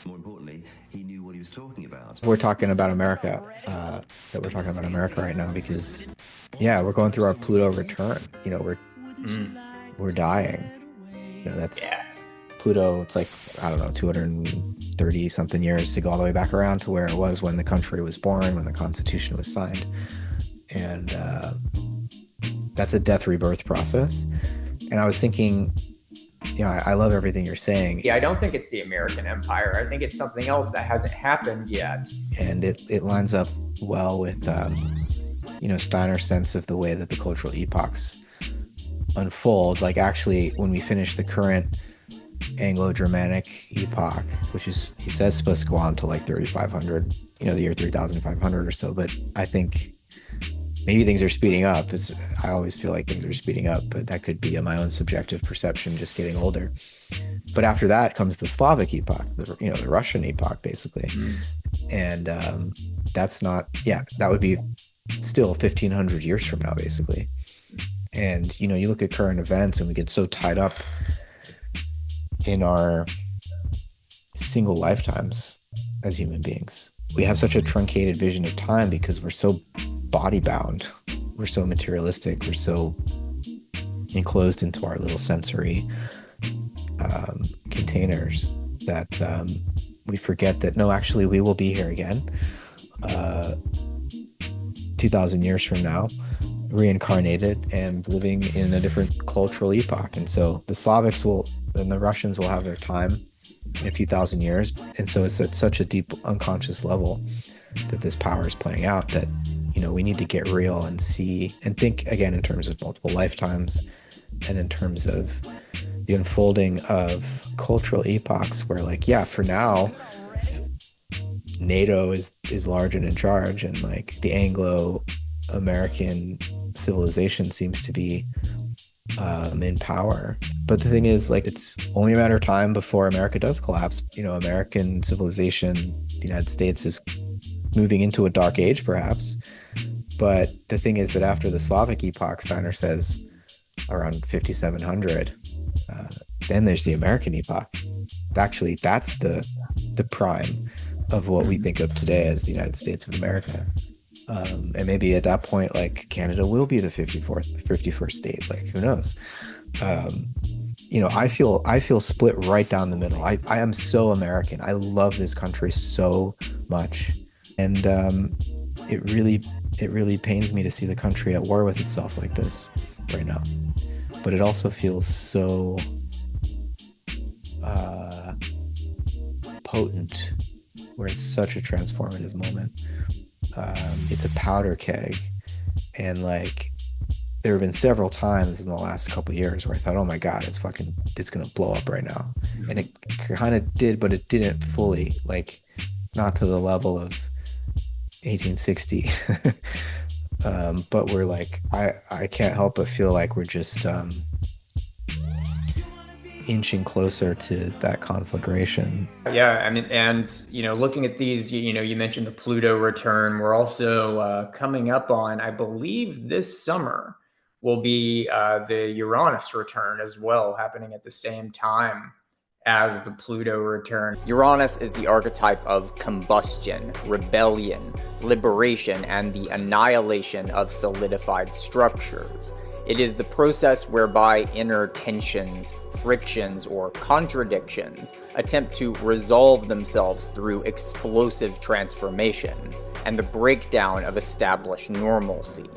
More importantly, he knew what he was talking about. We're talking about America, that we're talking about America right now because, yeah, we're going through our Pluto return. Mm, We're dying. That's yeah. Pluto. It's like, I don't know, 230 something years to go all the way back around to where it was when the country was born, when the Constitution was signed. And that's a death rebirth process. And I was thinking, I love everything you're saying. Yeah, I don't think it's the American Empire. I think it's something else that hasn't happened yet. And it lines up well with, Steiner's sense of the way that the cultural epochs unfold. Like, actually, when we finish the current Anglo-Germanic epoch, which is, he says, supposed to go on to like 3,500, the year 3,500 or so. But I think maybe things are speeding up. I always feel like things are speeding up, but that could be my own subjective perception, just getting older. But after that comes the Slavic epoch, the Russian epoch, basically. And that's not, that would be still 1,500 years from now, basically. And, you look at current events and we get so tied up in our single lifetimes as human beings. We have such a truncated vision of time because we're so body bound. We're so materialistic. We're so enclosed into our little sensory containers that we forget that, no, actually, we will be here again 2,000 years from now, reincarnated and living in a different cultural epoch. And so the Slavics and the Russians will have their time in a few thousand years. And so it's at such a deep unconscious level that this power is playing out that, we need to get real and see and think again in terms of multiple lifetimes and in terms of the unfolding of cultural epochs where, like, for now, NATO is large and in charge, and like the Anglo-American civilization seems to be in power. But the thing is, like, it's only a matter of time before America does collapse. American civilization, the United States, is moving into a dark age, perhaps. But the thing is that after the Slavic epoch, Steiner says around 5,700, then there's the American epoch. Actually, that's the prime of what we think of today as the United States of America. And maybe at that point, like, Canada will be the 51st state. Like, who knows? I feel split right down the middle. I am so American. I love this country so much. And it really pains me to see the country at war with itself like this right now. But it also feels so potent. We're in such a transformative moment. It's a powder keg. And like, there have been several times in the last couple of years where I thought, oh my God, it's going to blow up right now. And it kind of did, but it didn't fully, like, not to the level of 1860. But we're like, I can't help but feel like we're just inching closer to that conflagration. Yeah, I mean, and looking at these, you mentioned the Pluto return. We're also coming up on, I believe, this summer will be the Uranus return as well, happening at the same time as the Pluto return. Uranus is the archetype of combustion, rebellion, liberation, and the annihilation of solidified structures. It is the process whereby inner tensions, frictions, or contradictions attempt to resolve themselves through explosive transformation, and the breakdown of established normalcy,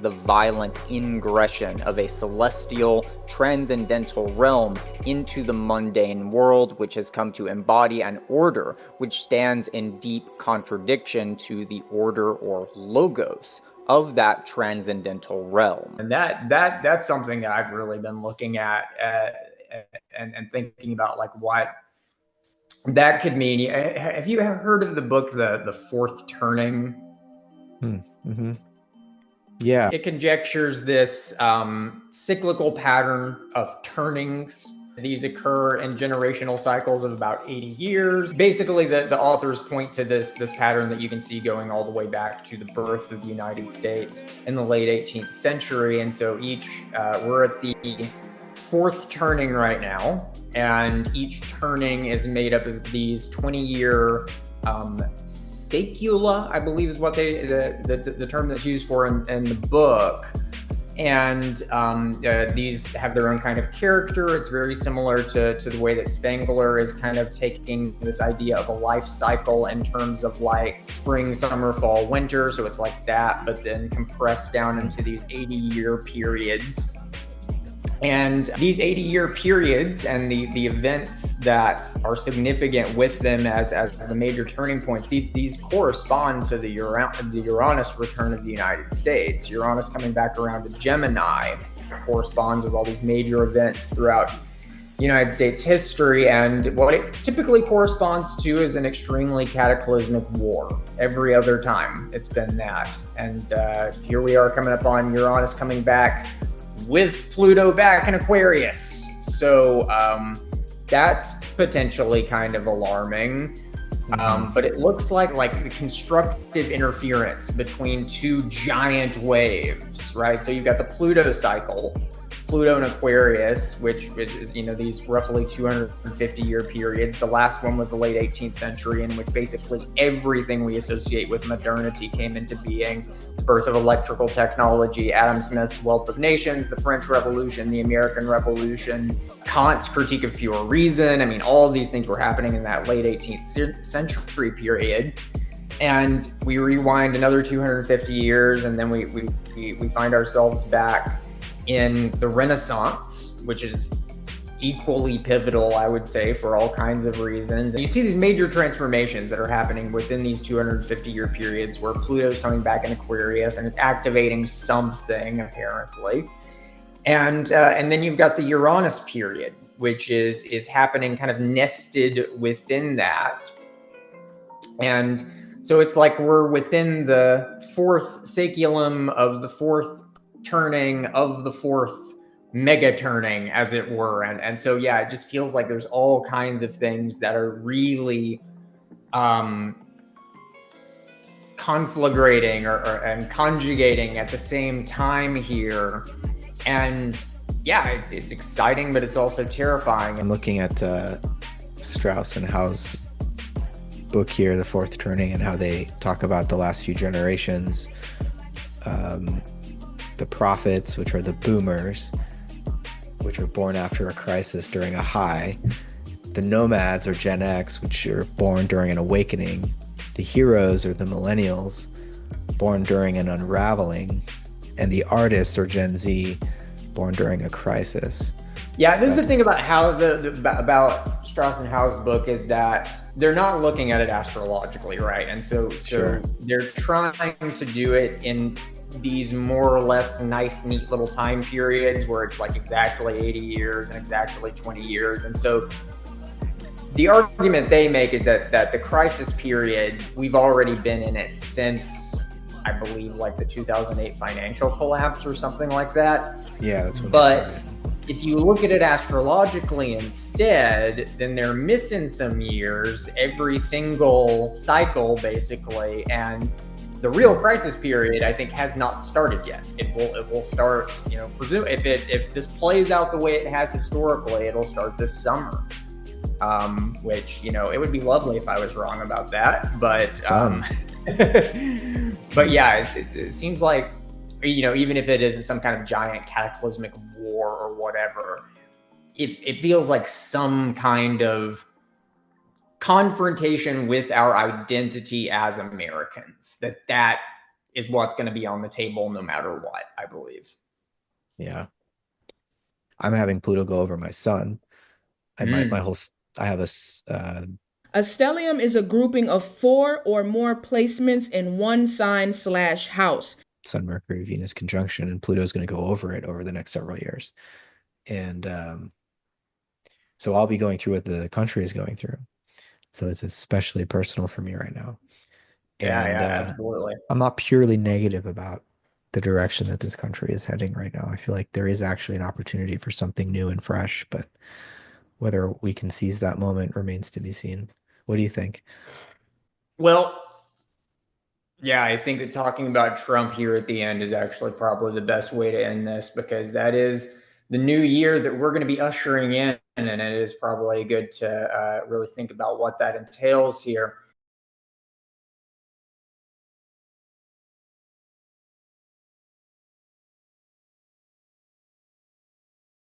the violent ingression of a celestial, transcendental realm into the mundane world, which has come to embody an order which stands in deep contradiction to the order or logos of that transcendental realm. And that's something that I've really been looking at and thinking about, like, what that could mean. Have you heard of the book the Fourth Turning? Mm-hmm. Yeah. It conjectures this cyclical pattern of turnings. These occur in generational cycles of about 80 years. Basically, the authors point to this pattern that you can see going all the way back to the birth of the United States in the late 18th century. And so we're at the fourth turning right now, and each turning is made up of these 20-year sacula, I believe is what the term that's used for in the book. And these have their own kind of character. It's very similar to the way that Spengler is kind of taking this idea of a life cycle in terms of like spring, summer, fall, winter. So it's like that, but then compressed down into these 80-year periods. And these 80-year periods and the events that are significant with them as the major turning points, these correspond to the Uranus return of the United States. Uranus coming back around to Gemini corresponds with all these major events throughout United States history. And what it typically corresponds to is an extremely cataclysmic war. Every other time it's been that. And here we are coming up on Uranus coming back with Pluto back in Aquarius. So that's potentially kind of alarming. But it looks like the constructive interference between two giant waves, right? So you've got the Pluto cycle, Pluto and Aquarius, which is, these roughly 250-year periods. The last one was the late 18th century, in which basically everything we associate with modernity came into being. The birth of electrical technology, Adam Smith's Wealth of Nations, the French Revolution, the American Revolution, Kant's Critique of Pure Reason. I mean, all of these things were happening in that late 18th century period. And we rewind another 250 years, and then we find ourselves back in the Renaissance, which is equally pivotal, I would say, for all kinds of reasons. And you see these major transformations that are happening within these 250-year periods where Pluto's coming back in Aquarius and it's activating something, apparently. And then you've got the Uranus period, which is happening kind of nested within that. And so it's like we're within the fourth saculum of the fourth turning of the fourth mega turning, as it were. And so, yeah, it just feels like there's all kinds of things that are really conflagrating and conjugating at the same time here. And yeah, it's exciting, but it's also terrifying. I'm looking at Strauss and Howe's book here, The Fourth Turning, and how they talk about the last few generations. The prophets, which are the boomers, which are born after a crisis during a high. The nomads, or Gen X, which are born during an awakening. The heroes, or the millennials, born during an unraveling. And the artists, or Gen Z, born during a crisis. Yeah, this is the thing about how about Strauss and Howe's book, is that they're not looking at it astrologically, right? And so Sure. They're trying to do it in these more or less nice, neat little time periods where it's like exactly 80 years and exactly 20 years. And so the argument they make is that the crisis period, we've already been in it since, I believe, like the 2008 financial collapse or something like that. Yeah, that's when But they started. if you look at it astrologically instead, then they're missing some years every single cycle, basically. And the real crisis period, I think, has not started yet. It will start, if this plays out the way it has historically, it'll start this summer. Which, it would be lovely if I was wrong about that, but but yeah, it seems like, even if it isn't some kind of giant cataclysmic war or whatever, it feels like some kind of confrontation with our identity as Americans, that is what's going to be on the table no matter what, I believe. Yeah. I'm having Pluto go over my sun. I have a A stellium is a grouping of 4 or more placements in one sign/house. Sun, Mercury, Venus conjunction, and Pluto's going to go over it over the next several years. And so I'll be going through what the country is going through. So it's especially personal for me right now. Yeah, And absolutely. I'm not purely negative about the direction that this country is heading right now. I feel like there is actually an opportunity for something new and fresh, but whether we can seize that moment remains to be seen. What do you think? Well, yeah, I think that talking about Trump here at the end is actually probably the best way to end this, because that is the new year that we're going to be ushering in, and it is probably good to really think about what that entails here.